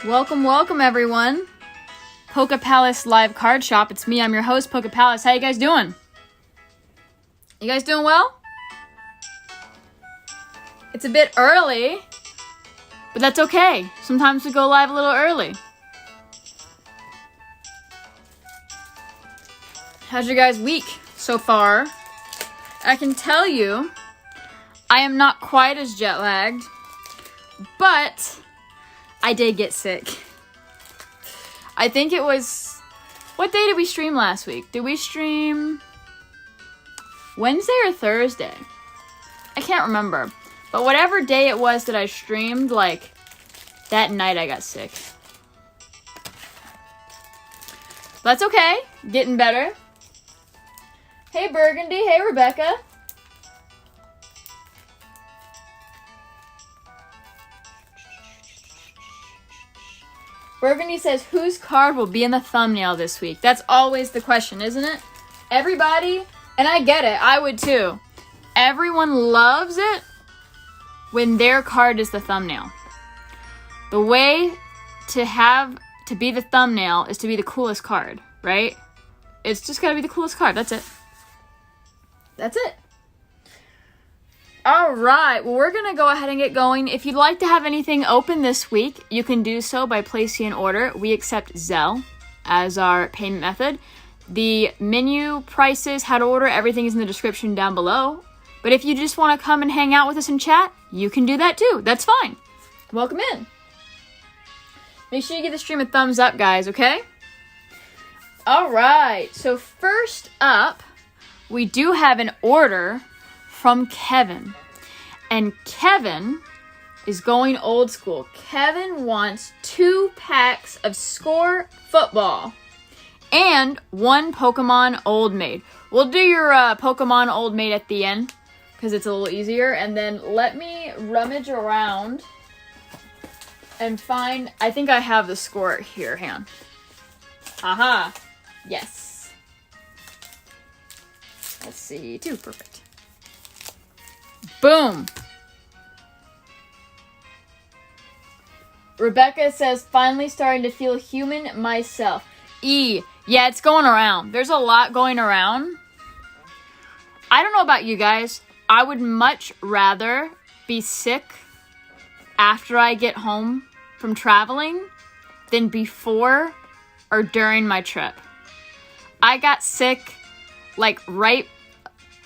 Welcome, welcome, everyone. Pokepalace live card shop. It's me. I'm your host, Pokepalace. How you guys doing? You guys doing well? It's a bit early, but that's okay. Sometimes we go live a little early. How's your guys' week so far? I can tell you, I am not quite as jet lagged, but I did get sick. I think it was... What day did we stream last week? Did we stream Wednesday or Thursday? I can't remember. But whatever day it was that I streamed, like, that night I got sick. That's okay. Getting better. Hey, Burgundy. Hey, Rebecca. Burgundy says, whose card will be in the thumbnail this week? That's always the question, isn't it? Everybody, and I get it, I would too. Everyone loves it when their card is the thumbnail. The way to be the thumbnail is to be the coolest card, right? It's just gotta be the coolest card, that's it. That's it. Alright, well, we're going to go ahead and get going. If you'd like to have anything open this week, you can do so by placing an order. We accept Zelle as our payment method. The menu, prices, how to order, everything is in the description down below. But if you just want to come and hang out with us and chat, you can do that too. That's fine. Welcome in. Make sure you give the stream a thumbs up, guys, okay? Alright, so first up, we do have an order from Kevin. And Kevin is going old school. Kevin wants 2 packs of Score Football and 1 Pokemon Old Maid. We'll do your Pokemon Old Maid at the end because it's a little easier. And then let me rummage around and find... I think I have the score here. Hang on. Aha. Yes. Let's see. 2. Perfect. Boom. Rebecca says, finally starting to feel human myself. Yeah, it's going around. There's a lot going around. I don't know about you guys. I would much rather be sick after I get home from traveling than before or during my trip. I got sick like right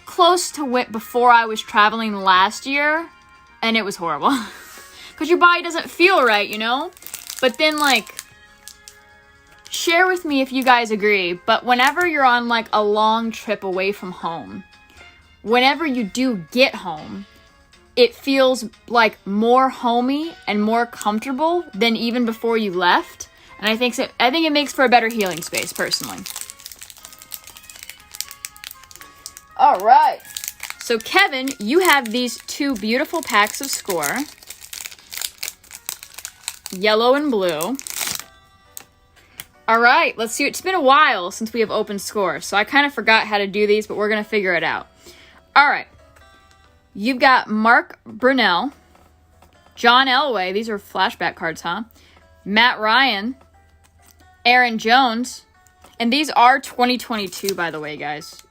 close to before I was traveling last year, and it was horrible. Because your body doesn't feel right, you know? But then, like, share with me if you guys agree, but whenever you're on, like, a long trip away from home, whenever you do get home, it feels, like, more homey and more comfortable than even before you left. And I think it makes for a better healing space, personally. All right. So, Kevin, you have these 2 beautiful packs of Score. Yellow and blue. All right, let's see. It's been a while since we have opened Score, so I kind of forgot how to do these, but we're going to figure it out. All right. You've got Mark Brunell, John Elway. These are flashback cards, huh? Matt Ryan, Aaron Jones. And these are 2022, by the way, guys.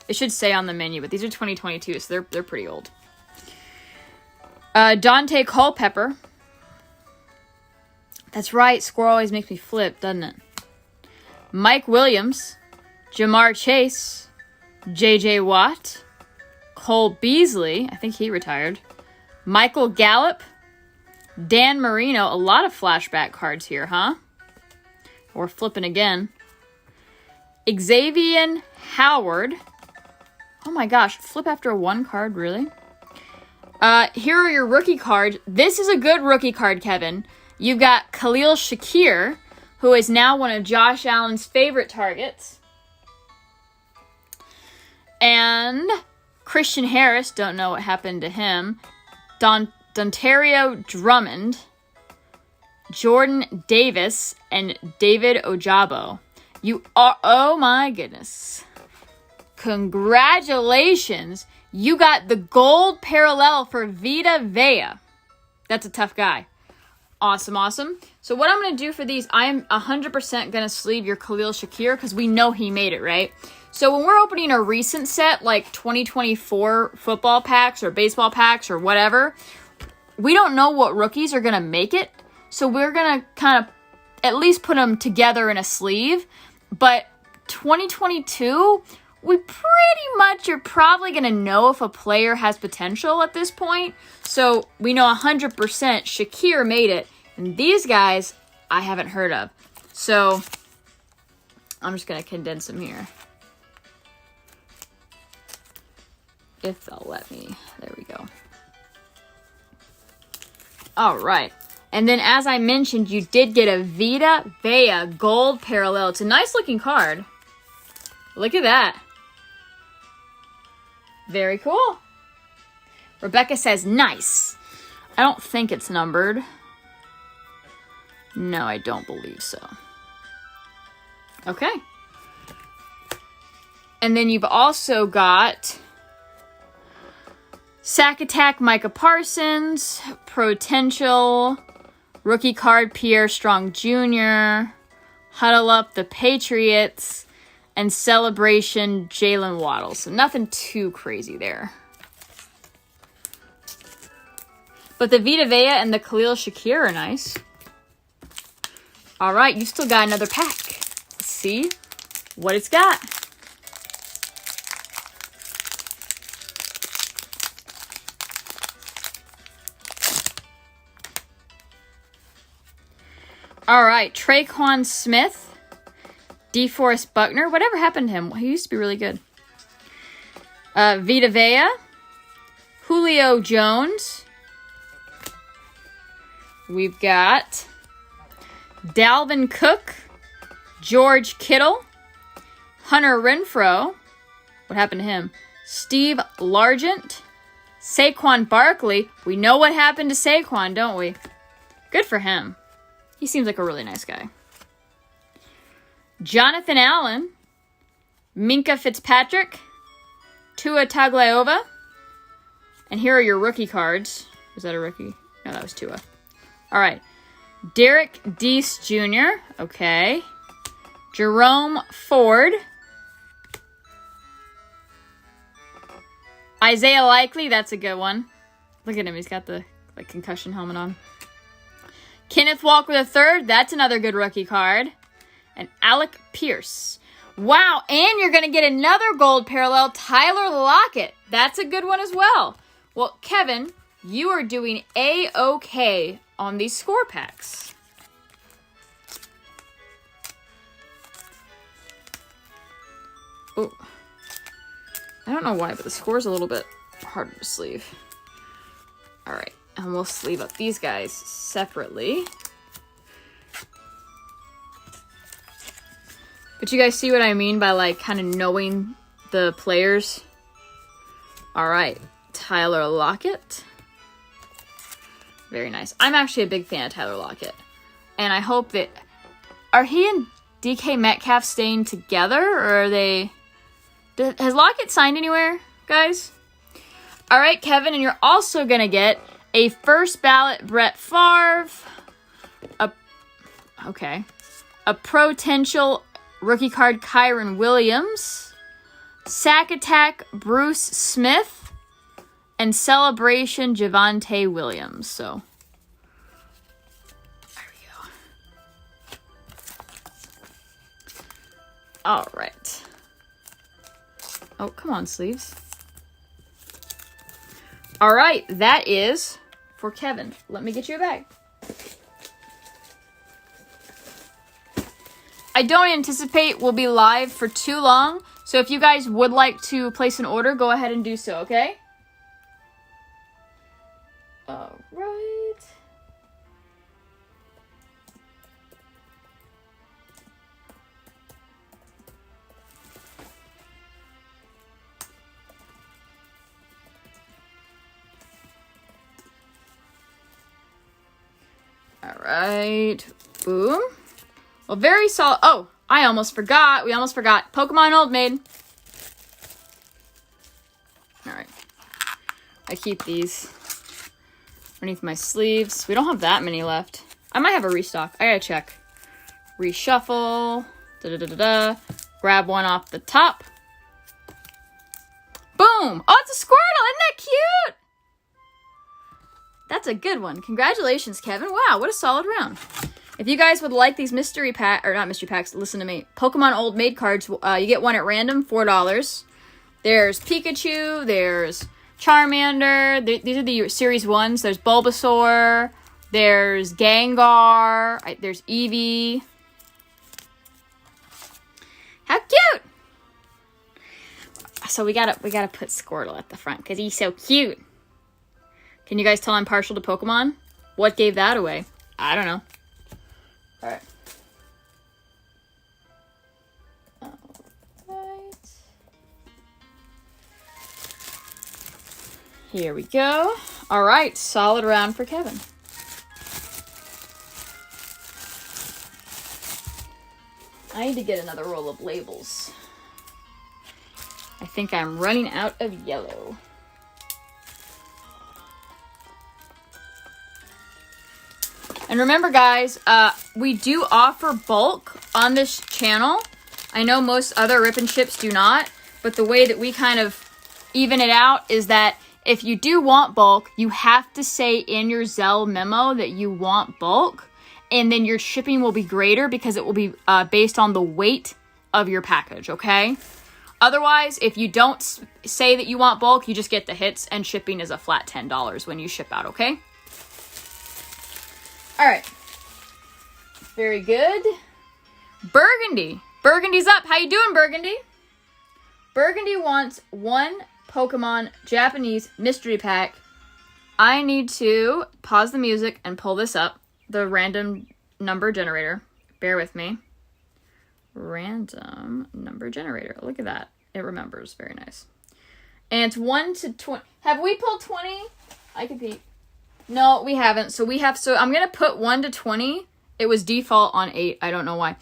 It should say on the menu, but these are 2022, so they're pretty old. Dante Culpepper. That's right, Score always makes me flip, doesn't it? Mike Williams. Jamar Chase. JJ Watt. Cole Beasley. I think he retired. Michael Gallup. Dan Marino. A lot of flashback cards here, huh? We're flipping again. Xavier Howard. Oh my gosh, flip after 1 card, really? Here are your rookie cards. This is a good rookie card, Kevin. You've got Khalil Shakir, who is now one of Josh Allen's favorite targets. And Christian Harris, don't know what happened to him. Dontario Drummond, Jordan Davis, and David Ojabo. You are, oh my goodness. Congratulations. You got the gold parallel for Vita Vea. That's a tough guy. Awesome, awesome. So what I'm going to do for these, I am 100% going to sleeve your Khalil Shakir because we know he made it, right? So when we're opening a recent set, like 2024 football packs or baseball packs or whatever, we don't know what rookies are going to make it. So we're going to kind of at least put them together in a sleeve. But 2022, we pretty much are probably going to know if a player has potential at this point. So we know 100% Shakir made it. And these guys, I haven't heard of. So I'm just going to condense them here. If they'll let me. There we go. All right. And then as I mentioned, you did get a Vita Vea Gold Parallel. It's a nice looking card. Look at that. Very cool. Rebecca says, nice. I don't think it's numbered. No, I don't believe so. Okay. And then you've also got Sack Attack Micah Parsons, Potential, rookie card Pierre Strong Jr., Huddle Up the Patriots, and Celebration Jalen Waddle. So nothing too crazy there. But the Vita Vea and the Khalil Shakir are nice. All right, you still got another pack. Let's see what it's got. All right, Traquan Smith, DeForest Buckner. Whatever happened to him? He used to be really good. Vita Vea, Julio Jones. We've got Dalvin Cook, George Kittle, Hunter Renfrow. What happened to him? Steve Largent, Saquon Barkley. We know what happened to Saquon, don't we? Good for him. He seems like a really nice guy. Jonathan Allen, Minka Fitzpatrick, Tua Tagovailoa. And here are your rookie cards. Was that a rookie? No, that was Tua. All right. Derek Deese Jr. Okay. Jerome Ford. Isaiah Likely. That's a good one. Look at him. He's got the concussion helmet on. Kenneth Walker III. That's another good rookie card. And Alec Pierce. Wow. And you're going to get another gold parallel. Tyler Lockett. That's a good one as well. Well, Kevin, you are doing A-OK on these score packs. Oh, I don't know why, but the score's a little bit harder to sleeve. All right, and we'll sleeve up these guys separately. But you guys see what I mean by like kind of knowing the players? All right, Tyler Lockett. Very nice. I'm actually a big fan of Tyler Lockett. And I hope that... Are he and DK Metcalf staying together? Or are they... Has Lockett signed anywhere, guys? All right, Kevin. And you're also going to get a first ballot Brett Favre. A potential rookie card Kyron Williams. Sack Attack Bruce Smith. And Celebration Javonte Williams. So, there we go. All right. Oh, come on, sleeves. All right, that is for Kevin. Let me get you a bag. I don't anticipate we'll be live for too long. So if you guys would like to place an order, go ahead and do so, okay? All right. All right. Boom. Well, very solid. Oh, I almost forgot. We almost forgot. Pokemon Old Maid. All right. I keep these. underneath my sleeves. We don't have that many left. I might have a restock. I gotta check. Reshuffle. Da-da-da-da-da. Grab one off the top. Boom! Oh, it's a Squirtle! Isn't that cute? That's a good one. Congratulations, Kevin. Wow, what a solid round. If you guys would like these mystery pack, or not mystery packs, listen to me. Pokemon Old Maid cards, you get one at random, $4. There's Pikachu, there's Charmander. These are the series 1s. There's Bulbasaur, there's Gengar, there's Eevee. How cute! So we gotta put Squirtle at the front because he's so cute. Can you guys tell I'm partial to Pokemon? What gave that away? I don't know. All right. Here we go. All right, solid round for Kevin. I need to get another roll of labels. I think I'm running out of yellow. And remember, guys, we do offer bulk on this channel. I know most other rip and ships do not, but the way that we kind of even it out is that if you do want bulk, you have to say in your Zelle memo that you want bulk, and then your shipping will be greater because it will be based on the weight of your package, okay? Otherwise, if you don't say that you want bulk, you just get the hits, and shipping is a flat $10 when you ship out, okay? All right. Very good. Burgundy. Burgundy's up. How you doing, Burgundy? Burgundy wants one Pokemon Japanese mystery pack. I need to pause the music and pull this up. The random number generator. Bear with me. Random number generator. Look at that. It remembers. Very nice. And it's 1 to 20. Have we pulled 20? I could peek. No, we haven't. So I'm going to put 1 to 20. It was default on 8. I don't know why.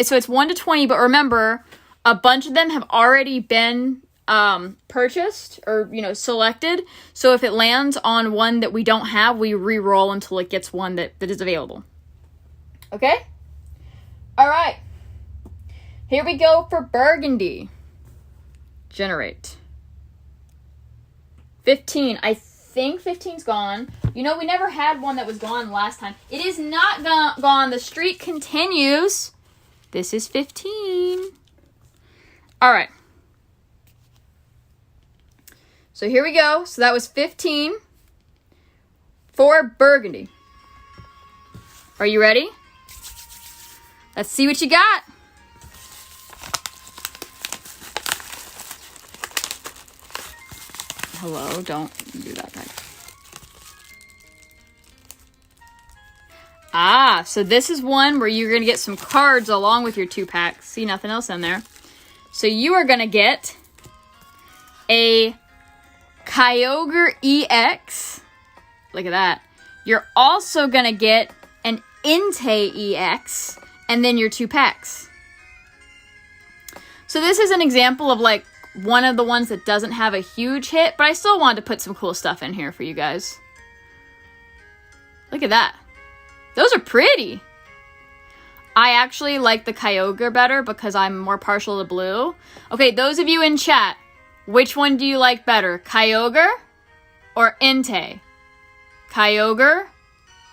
So it's 1 to 20, but remember, a bunch of them have already been purchased or, selected. So if it lands on one that we don't have, we re-roll until it gets one that is available. Okay? All right. Here we go for Burgundy. Generate. 15. I think 15's gone. We never had one that was gone last time. It is not gone. The streak continues. This is 15. All right. So here we go. So that was 15 for Burgundy. Are you ready? Let's see what you got. Hello, don't do that back. So this is one where you're going to get some cards along with your 2-pack. See, nothing else in there. So you are going to get a Kyogre EX. Look at that. You're also going to get an Entei EX and then your 2-packs. So this is an example of one of the ones that doesn't have a huge hit, but I still wanted to put some cool stuff in here for you guys. Look at that. Those are pretty. I actually like the Kyogre better because I'm more partial to blue. Okay, those of you in chat, which one do you like better? Kyogre or Entei? Kyogre,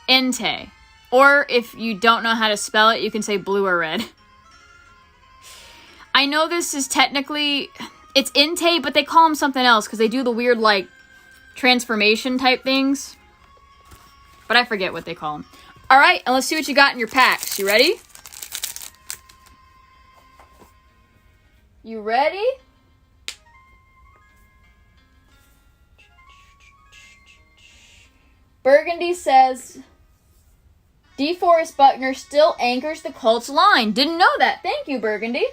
Entei. Or if you don't know how to spell it, you can say blue or red. I know this is technically... It's Entei, but they call them something else because they do the weird, transformation type things. But I forget what they call them. All right, and let's see what you got in your packs. You ready? You ready? Burgundy says, DeForest Buckner still anchors the Colts line. Didn't know that. Thank you, Burgundy.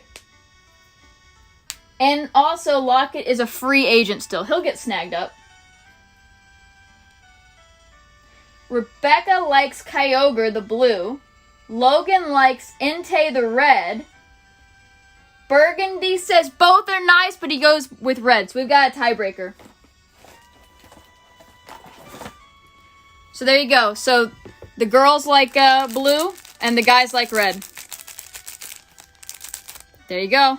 And also, Lockett is a free agent still. He'll get snagged up. Rebecca likes Kyogre, the blue. Logan likes Entei, the red. Burgundy says both are nice, but he goes with red. So we've got a tiebreaker. So there you go. So the girls like blue and the guys like red. There you go.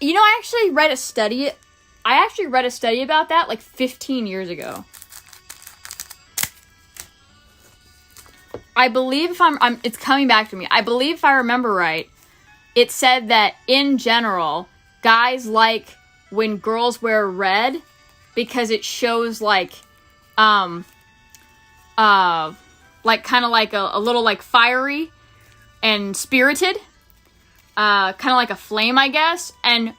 You know, I actually read a study about that like 15 years ago. I believe if it's coming back to me. I believe if I remember right, it said that in general, guys like when girls wear red because it shows like kind of like a little like fiery and spirited, kind of like a flame, I guess. And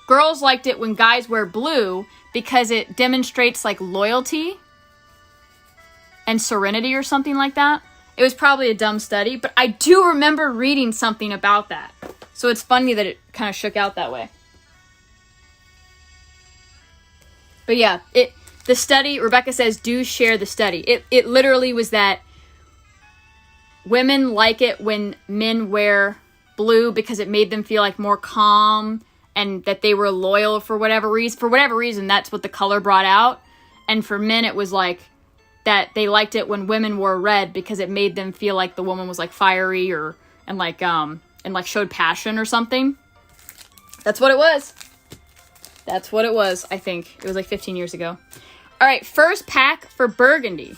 girls liked it when guys wear blue because it demonstrates like loyalty and serenity or something like that. It was probably a dumb study, but I do remember reading something about that. So it's funny that it kind of shook out that way. But yeah, the study, Rebecca says, do share the study. It literally was that women like it when men wear blue because it made them feel like more calm and that they were loyal for whatever reason. For whatever reason, that's what the color brought out. And for men, it was like that they liked it when women wore red because it made them feel like the woman was like fiery and showed passion or something. That's what it was. That's what it was, I think. It was like 15 years ago. All right, first pack for Burgundy.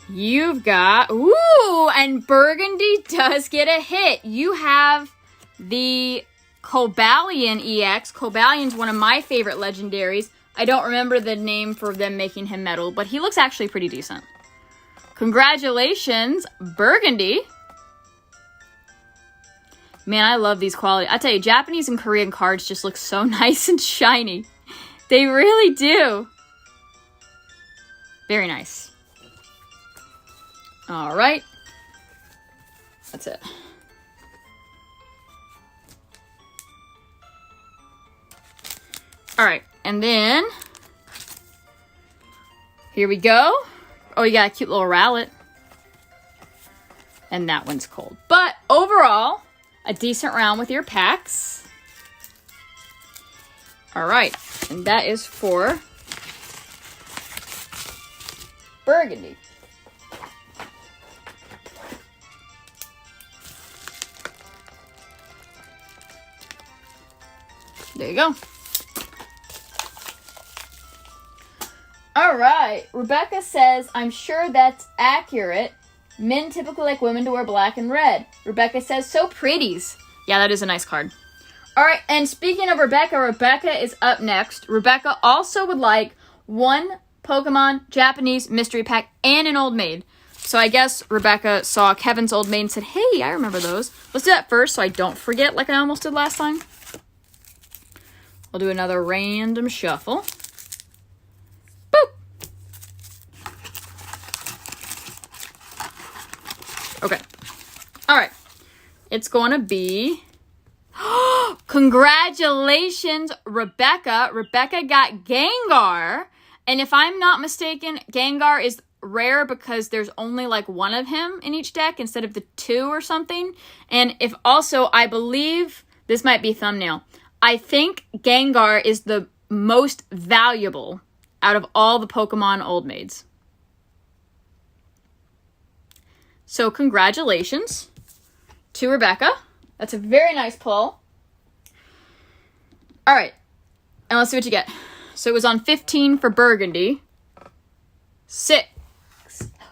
You've got... Ooh, and Burgundy does get a hit. You have the Cobalion EX. Cobalion's one of my favorite legendaries. I don't remember the name for them making him metal, but he looks actually pretty decent. Congratulations, Burgundy. Man, I love these quality. I tell you, Japanese and Korean cards just look so nice and shiny. They really do. Very nice. All right. That's it. All right. And then, here we go. Oh, you got a cute little Rowlet. And that one's cold. But overall, a decent round with your packs. All right. And that is for Burgundy. There you go. All right. Rebecca says, I'm sure that's accurate. Men typically like women to wear black and red. Rebecca says, so pretties. Yeah, that is a nice card. All right. And speaking of Rebecca, Rebecca is up next. Rebecca also would like one Pokemon Japanese mystery pack and an Old Maid. So I guess Rebecca saw Kevin's Old Maid and said, hey, I remember those. Let's do that first so I don't forget like I almost did last time. We'll do another random shuffle. Okay. All right. It's going to be... Congratulations, Rebecca. Rebecca got Gengar. And if I'm not mistaken, Gengar is rare because there's only like one of him in each deck instead of the two or something. And if also, I believe... This might be thumbnail. I think Gengar is the most valuable out of all the Pokemon Old Maids. So congratulations to Rebecca. That's a very nice pull. All right. And let's see what you get. So it was on 15 for Burgundy. 6.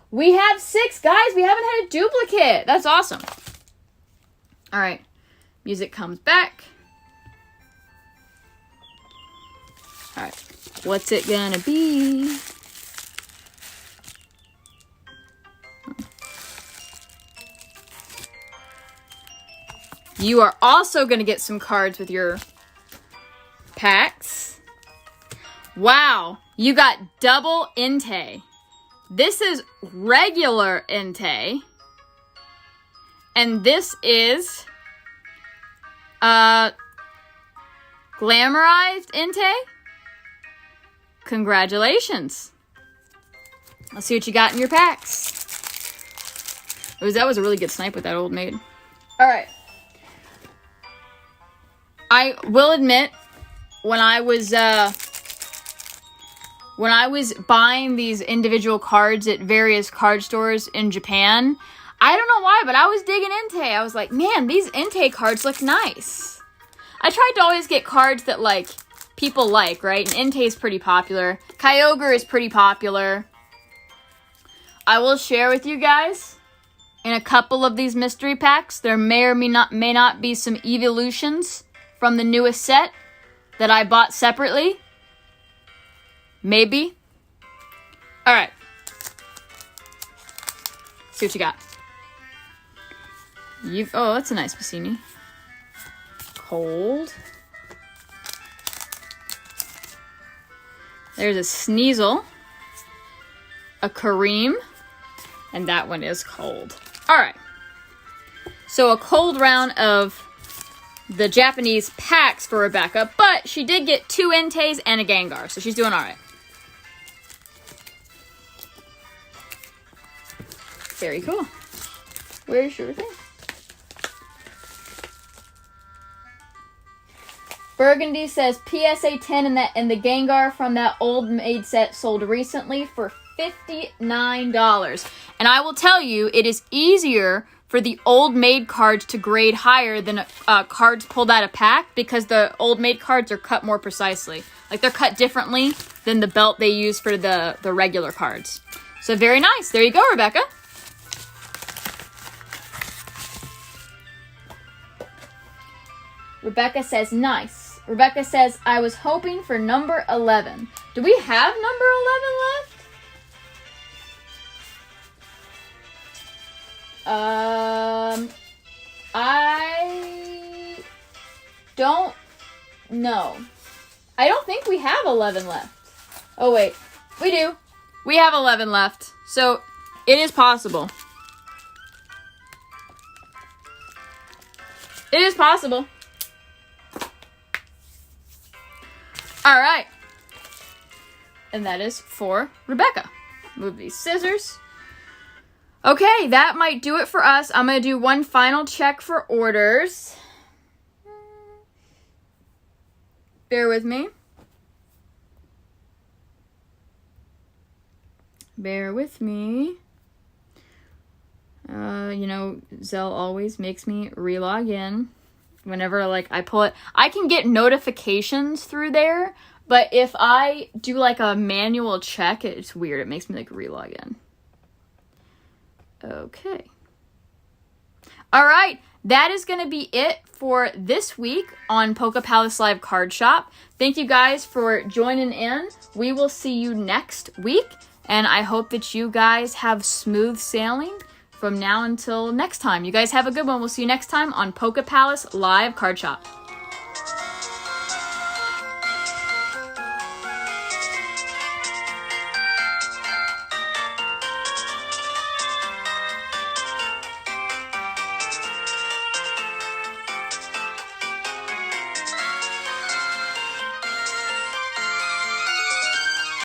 We have 6, guys. We haven't had a duplicate. That's awesome. All right. Music comes back. All right. What's it gonna be? You are also going to get some cards with your packs. Wow, you got double Entei. This is regular Entei. And this is glamorized Entei. Congratulations. Let's see what you got in your packs. That was a really good snipe with that Old Maid. All right. I will admit, when I was when I was buying these individual cards at various card stores in Japan, I don't know why, but I was digging Entei. I was like, man, these Entei cards look nice. I tried to always get cards that, like, people like, right? And Entei is pretty popular. Kyogre is pretty popular. I will share with you guys, in a couple of these mystery packs, there may or may not be some evolutions from the newest set that I bought separately. Maybe. Alright. See what you got. Oh, that's a nice Bassini. Cold. There's a Sneasel. A Kareem. And that one is cold. Alright. So a cold round of the Japanese packs for Rebecca, but she did get 2 Enteis and a Gengar, so she's doing alright. Very cool. Where's your thing? Burgundy says PSA 10 and the Gengar from that old Maid set sold recently for $59. And I will tell you, it is easier for the old Maid cards to grade higher than cards pulled out of pack because the old Maid cards are cut more precisely. Like, they're cut differently than the belt they use for the regular cards. So very nice. There you go, Rebecca. Rebecca says, nice. Rebecca says, I was hoping for number 11. Do we have number 11 left? I don't know. I don't think we have 11 left. Oh, wait. We do. We have 11 left. So, it is possible. It is possible. Alright. And that is for Rebecca. Move these scissors. Okay, that might do it for us. I'm going to do one final check for orders. Bear with me. Bear with me. You know, Zelle always makes me relog in. Whenever, like, I pull it, I can get notifications through there, but if I do, like, a manual check, it's weird. It makes me, like, relog in. Okay. All right. That is going to be it for this week on PokePalace Live Card Shop. Thank you guys for joining in. We will see you next week, and I hope that you guys have smooth sailing from now until next time. You guys have a good one. We'll see you next time on PokePalace Live Card Shop.